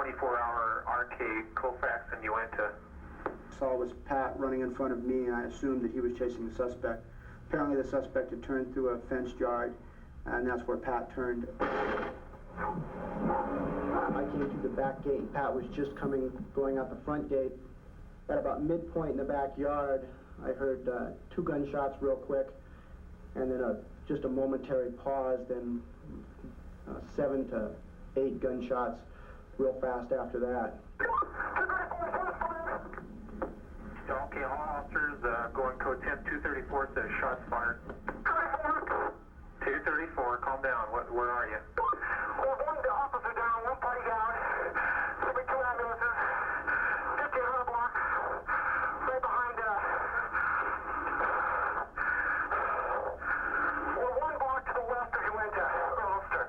24-hour arcade, Colfax and Uinta. Saw was Pat running in front of me, and I assumed that he was chasing the suspect. Apparently the suspect had turned through a fenced yard, and that's where Pat turned. I came through the back gate, and Pat was just going out the front gate. At about midpoint in the backyard, I heard 2 gunshots real quick, and then just a momentary pause, then 7 to 8 gunshots real fast after that. Okay, all officers going code 10, 234 says shots fired. 234, calm down. Where are you? Well, 1 officer down, 1 party down. Should be 2 ambulances. 1500 block. Right behind, well, 1 block to the west of Uinta, Ulster.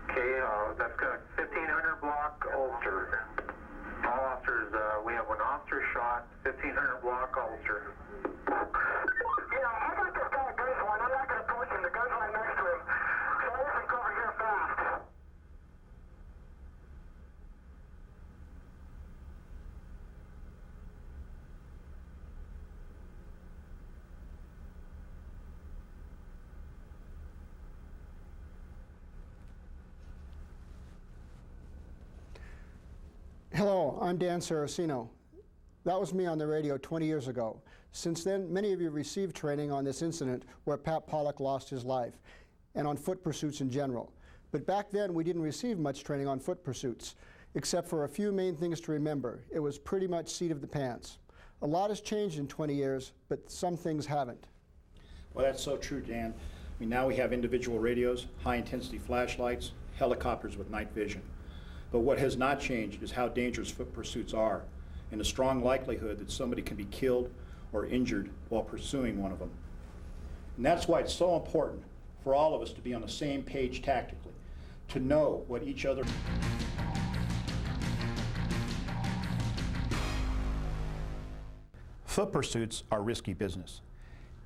Okay, that's good. 1500 block, Ulster. All officers, we have 1 officer shot, 1500 block, Ulster. Yeah, I got this guy at base 1. I'm not going to push him. The gun's right next to him. So I need some cover here fast. Hello, I'm Dan Saracino. That was me on the radio 20 years ago. Since then, many of you received training on this incident where Pat Pollock lost his life, and on foot pursuits in general. But back then, we didn't receive much training on foot pursuits, except for a few main things to remember. It was pretty much seat of the pants. A lot has changed in 20 years, but some things haven't. Well, that's so true, Dan. I mean, now we have individual radios, high-intensity flashlights, helicopters with night vision. But what has not changed is how dangerous foot pursuits are, and the strong likelihood that somebody can be killed or injured while pursuing one of them. And that's why it's so important for all of us to be on the same page tactically, to know what each other... Foot pursuits are risky business.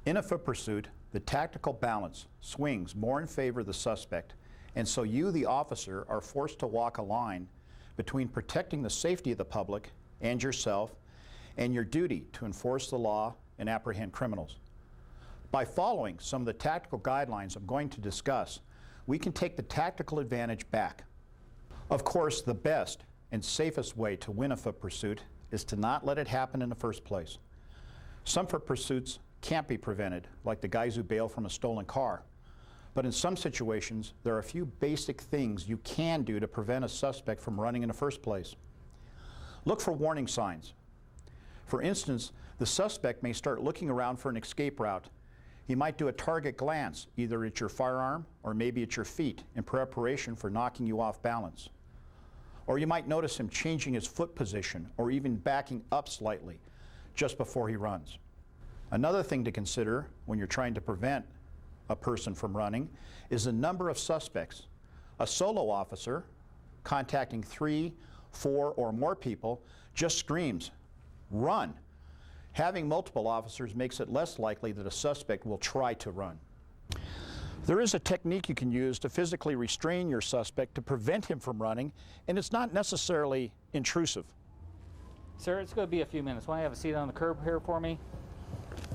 In a foot pursuit, the tactical balance swings more in favor of the suspect, and so you, the officer, are forced to walk a line between protecting the safety of the public and yourself and your duty to enforce the law and apprehend criminals. By following some of the tactical guidelines I'm going to discuss, we can take the tactical advantage back. Of course, the best and safest way to win a foot pursuit is to not let it happen in the first place. Some foot pursuits can't be prevented, like the guys who bail from a stolen car. But in some situations, there are a few basic things you can do to prevent a suspect from running in the first place. Look for warning signs. For instance, the suspect may start looking around for an escape route. He might do a target glance, either at your firearm or maybe at your feet, in preparation for knocking you off balance. Or you might notice him changing his foot position or even backing up slightly just before he runs. Another thing to consider when you're trying to prevent a person from running is the number of suspects. A solo officer contacting 3, 4, or more people just screams, "Run!" Having multiple officers makes it less likely that a suspect will try to run. There is a technique you can use to physically restrain your suspect to prevent him from running, and it's not necessarily intrusive. Sir, it's going to be a few minutes. Want to have a seat on the curb here for me?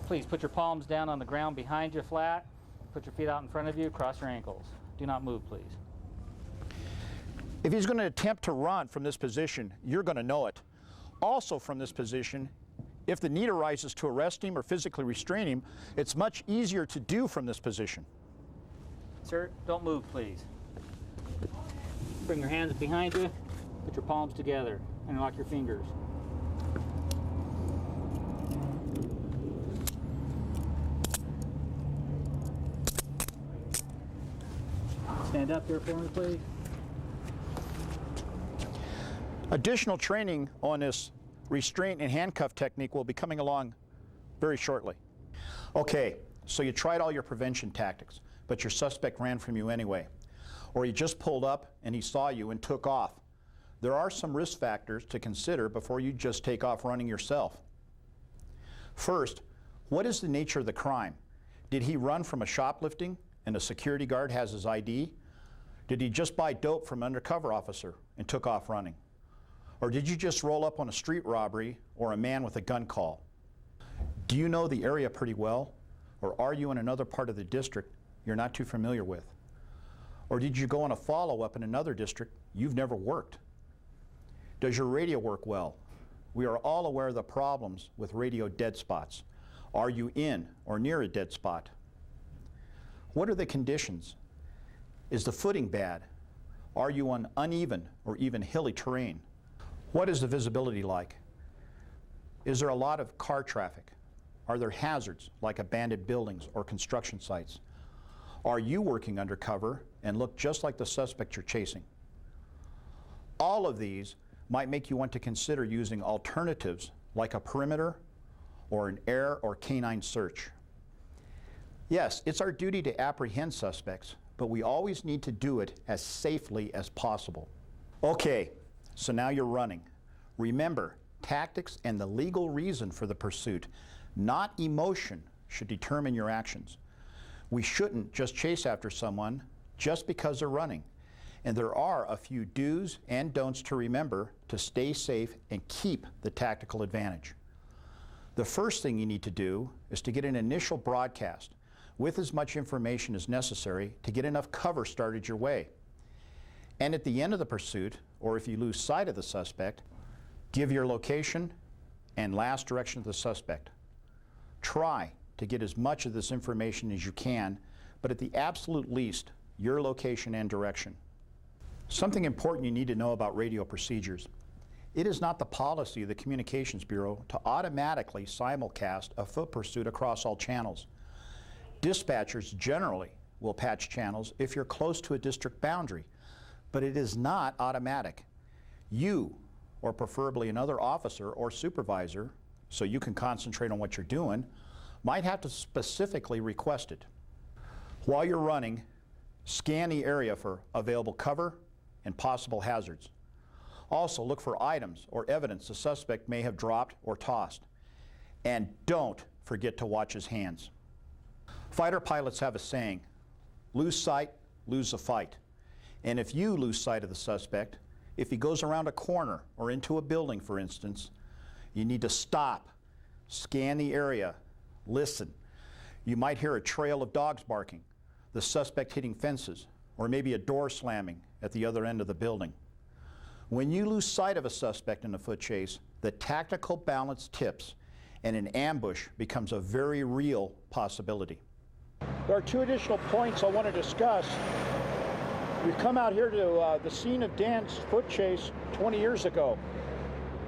Please put your palms down on the ground behind you flat. Put your feet out in front of you, cross your ankles. Do not move, please. If he's going to attempt to run from this position, you're going to know it. Also from this position, if the need arises to arrest him or physically restrain him, it's much easier to do from this position. Sir, don't move, please. Bring your hands behind you, put your palms together, and lock your fingers. Stand up there for me, please. Additional training on this restraint and handcuff technique will be coming along very shortly. Okay, so you tried all your prevention tactics, but your suspect ran from you anyway. Or he just pulled up and he saw you and took off. There are some risk factors to consider before you just take off running yourself. First, what is the nature of the crime? Did he run from a shoplifting and a security guard has his ID? Did he just buy dope from an undercover officer and took off running? Or did you just roll up on a street robbery or a man with a gun call? Do you know the area pretty well? Or are you in another part of the district you're not too familiar with? Or did you go on a follow-up in another district you've never worked? Does your radio work well? We are all aware of the problems with radio dead spots. Are you in or near a dead spot? What are the conditions? Is the footing bad? Are you on uneven or even hilly terrain? What is the visibility like? Is there a lot of car traffic? Are there hazards like abandoned buildings or construction sites? Are you working undercover and look just like the suspect you're chasing? All of these might make you want to consider using alternatives like a perimeter or an air or canine search. Yes, it's our duty to apprehend suspects, but we always need to do it as safely as possible. Okay, so now you're running. Remember, tactics and the legal reason for the pursuit, not emotion, should determine your actions. We shouldn't just chase after someone just because they're running. And there are a few do's and don'ts to remember to stay safe and keep the tactical advantage. The first thing you need to do is to get an initial broadcast with as much information as necessary to get enough cover started your way. And at the end of the pursuit, or if you lose sight of the suspect, give your location and last direction of the suspect. Try to get as much of this information as you can, but at the absolute least, your location and direction. Something important you need to know about radio procedures. It is not the policy of the Communications Bureau to automatically simulcast a foot pursuit across all channels. Dispatchers generally will patch channels if you're close to a district boundary, but it is not automatic. You, or preferably another officer or supervisor, so you can concentrate on what you're doing, might have to specifically request it. While you're running, scan the area for available cover and possible hazards. Also, look for items or evidence the suspect may have dropped or tossed. And don't forget to watch his hands. Fighter pilots have a saying, lose sight, lose the fight. And if you lose sight of the suspect, if he goes around a corner or into a building, for instance, you need to stop, scan the area, listen. You might hear a trail of dogs barking, the suspect hitting fences, or maybe a door slamming at the other end of the building. When you lose sight of a suspect in a foot chase, the tactical balance tips and an ambush becomes a very real possibility. There are two additional points I want to discuss. We've come out here to the scene of Dan's foot chase 20 years ago.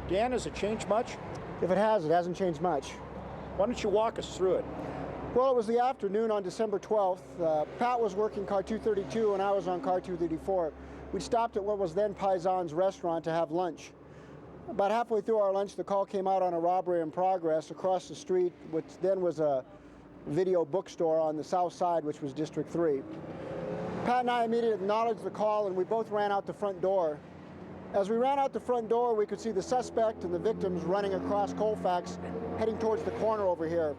Dan, has it changed much? If it has, it hasn't changed much. Why don't you walk us through it? Well, it was the afternoon on December 12th. Pat was working car 232 and I was on car 234. We stopped at what was then Paisan's restaurant to have lunch. About halfway through our lunch, the call came out on a robbery in progress across the street, which then was a video bookstore on the south side, which was District 3. Pat and I immediately acknowledged the call and we both ran out the front door. As we ran out the front door, we could see the suspect and the victims running across Colfax, heading towards the corner over here.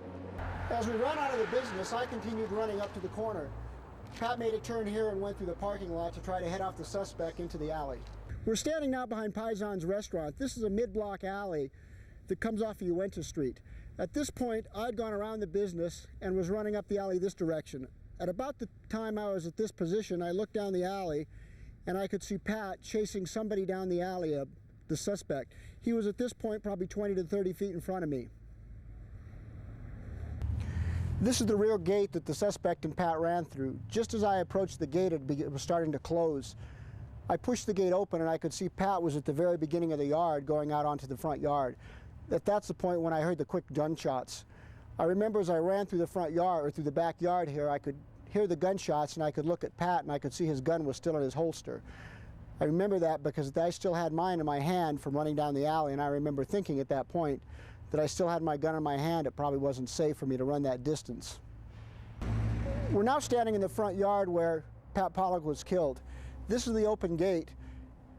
As we ran out of the business, I continued running up to the corner. Pat made a turn here and went through the parking lot to try to head off the suspect into the alley. We're standing now behind Paisan's restaurant. This is a mid-block alley that comes off of Uinta Street. At this point, I'd gone around the business and was running up the alley this direction. At about the time I was at this position, I looked down the alley and I could see Pat chasing somebody down the alley, the suspect. He was at this point probably 20 to 30 feet in front of me. This is the rear gate that the suspect and Pat ran through. Just as I approached the gate, it was starting to close. I pushed the gate open and I could see Pat was at the very beginning of the yard going out onto the front yard. That's the point when I heard the quick gunshots. I remember as I ran through the front yard, or through the backyard here, I could hear the gunshots and I could look at Pat and I could see his gun was still in his holster. I remember that because I still had mine in my hand from running down the alley, and I remember thinking at that point that I still had my gun in my hand. It probably wasn't safe for me to run that distance. We're now standing in the front yard where Pat Pollock was killed. This is the open gate.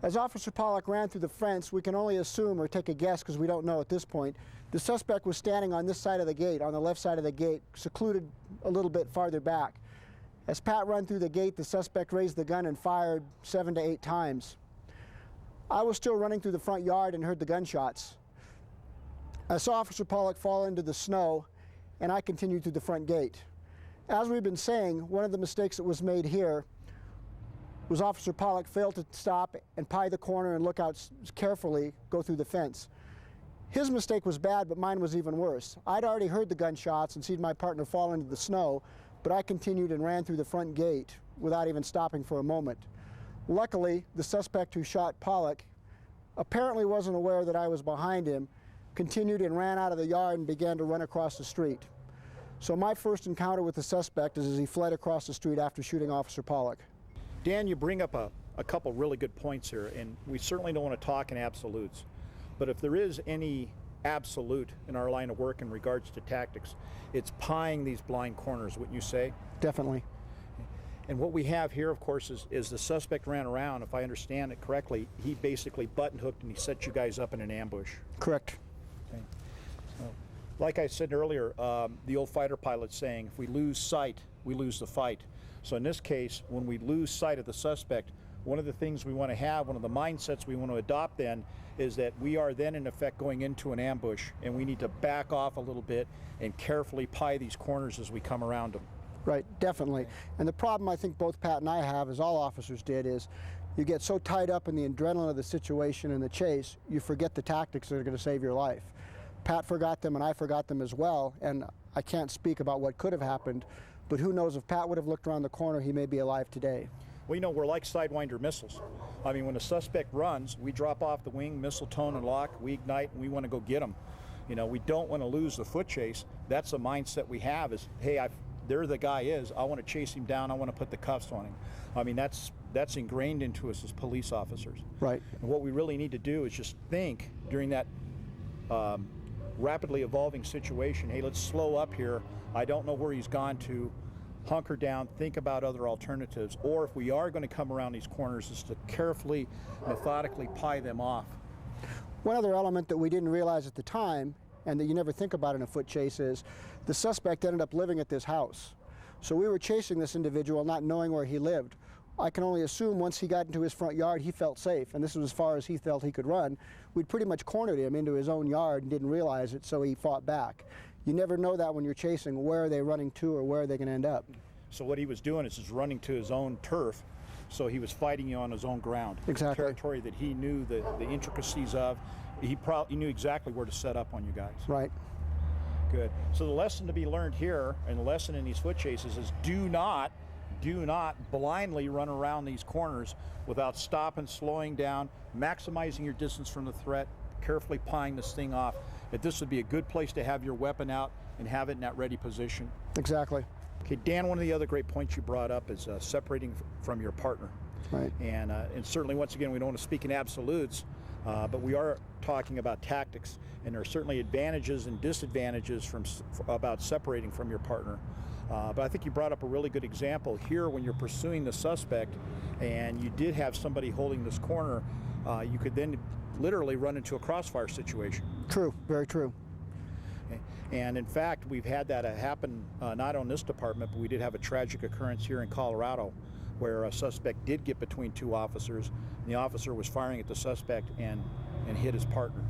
As Officer Pollock ran through the fence, we can only assume or take a guess because we don't know at this point. The suspect was standing on this side of the gate, on the left side of the gate, secluded a little bit farther back. As Pat ran through the gate, the suspect raised the gun and fired 7 to 8 times. I was still running through the front yard and heard the gunshots. I saw Officer Pollock fall into the snow, and I continued through the front gate. As we've been saying, one of the mistakes that was made here was Officer Pollock failed to stop and pie the corner and look out carefully, go through the fence. His mistake was bad, but mine was even worse. I'd already heard the gunshots and seen my partner fall into the snow, but I continued and ran through the front gate without even stopping for a moment. Luckily, the suspect who shot Pollock apparently wasn't aware that I was behind him, continued and ran out of the yard and began to run across the street. So my first encounter with the suspect is as he fled across the street after shooting Officer Pollock. Dan, you bring up a couple really good points here, and we certainly don't want to talk in absolutes. But if there is any absolute in our line of work in regards to tactics, it's pieing these blind corners, wouldn't you say? Definitely. And what we have here, of course, is the suspect ran around. If I understand it correctly, he basically button hooked and he set you guys up in an ambush. Correct. Okay. So, like I said earlier, the old fighter pilot saying, if we lose sight, we lose the fight. So in this case, when we lose sight of the suspect, one of the things we want to have, one of the mindsets we want to adopt then, is that we are then in effect going into an ambush, and we need to back off a little bit and carefully pie these corners as we come around them. Right, definitely. And the problem I think both Pat and I have, as all officers did, is you get so tied up in the adrenaline of the situation and the chase, you forget the tactics that are going to save your life. Pat forgot them and I forgot them as well, and I can't speak about what could have happened, but who knows, if Pat would have looked around the corner, he may be alive today. Well, you know, we're like Sidewinder missiles. I mean, when a suspect runs, we drop off the wing, missile tone and lock, we ignite, and we want to go get them. You know, we don't want to lose the foot chase. That's the mindset we have is, hey, there the guy is, I want to chase him down, I want to put the cuffs on him. I mean, that's ingrained into us as police officers. Right. And what we really need to do is just think during that rapidly evolving situation, hey, let's slow up here. I don't know where he's gone to. Hunker down, think about other alternatives, or if we are going to come around these corners, is to carefully, methodically pie them off. One other element that we didn't realize at the time, and that you never think about in a foot chase, is the suspect ended up living at this house. So we were chasing this individual not knowing where he lived. I can only assume once he got into his front yard, he felt safe, and this was as far as he felt he could run. We'd pretty much cornered him into his own yard and didn't realize it, so he fought back. You never know that when you're chasing. Where are they running to or where are they going to end up? So what he was doing is running to his own turf, so he was fighting you on his own ground. Exactly. Territory that he knew the intricacies of. He knew exactly where to set up on you guys. Right. Good. So the lesson to be learned here, and the lesson in these foot chases, is do not blindly run around these corners without stopping, slowing down, maximizing your distance from the threat, carefully pieing this thing off. That this would be a good place to have your weapon out and have it in that ready position. Exactly. Okay, Dan, one of the other great points you brought up is separating from your partner. Right. And certainly, once again, we don't want to speak in absolutes, but we are talking about tactics, and there are certainly advantages and disadvantages about separating from your partner. But I think you brought up a really good example here when you're pursuing the suspect and you did have somebody holding this corner, you could then literally run into a crossfire situation. True, very true. And in fact, we've had that happen not on this department, but we did have a tragic occurrence here in Colorado where a suspect did get between two officers, and the officer was firing at the suspect and hit his partner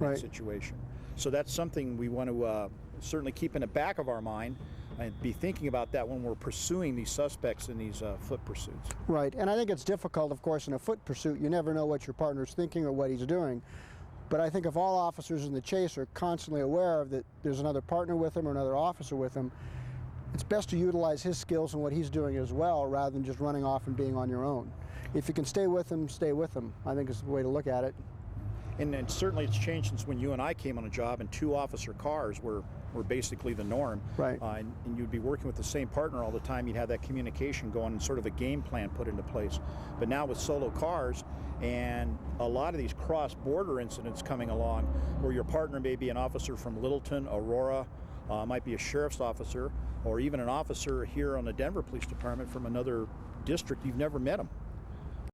in that situation. So that's something we want to certainly keep in the back of our mind and be thinking about that when we're pursuing these suspects in these foot pursuits. Right, and I think it's difficult, of course, in a foot pursuit. You never know what your partner's thinking or what he's doing. But I think if all officers in the chase are constantly aware of that there's another partner with him or another officer with him, it's best to utilize his skills and what he's doing as well, rather than just running off and being on your own. If you can stay with him, stay with him. I think is the way to look at it. And certainly it's changed since when you and I came on a job, and two officer cars were basically the norm. Right. And you'd be working with the same partner all the time. You'd have that communication going and sort of a game plan put into place. But now with solo cars and a lot of these cross-border incidents coming along where your partner may be an officer from Littleton, Aurora, might be a sheriff's officer, or even an officer here on the Denver Police Department from another district, you've never met him.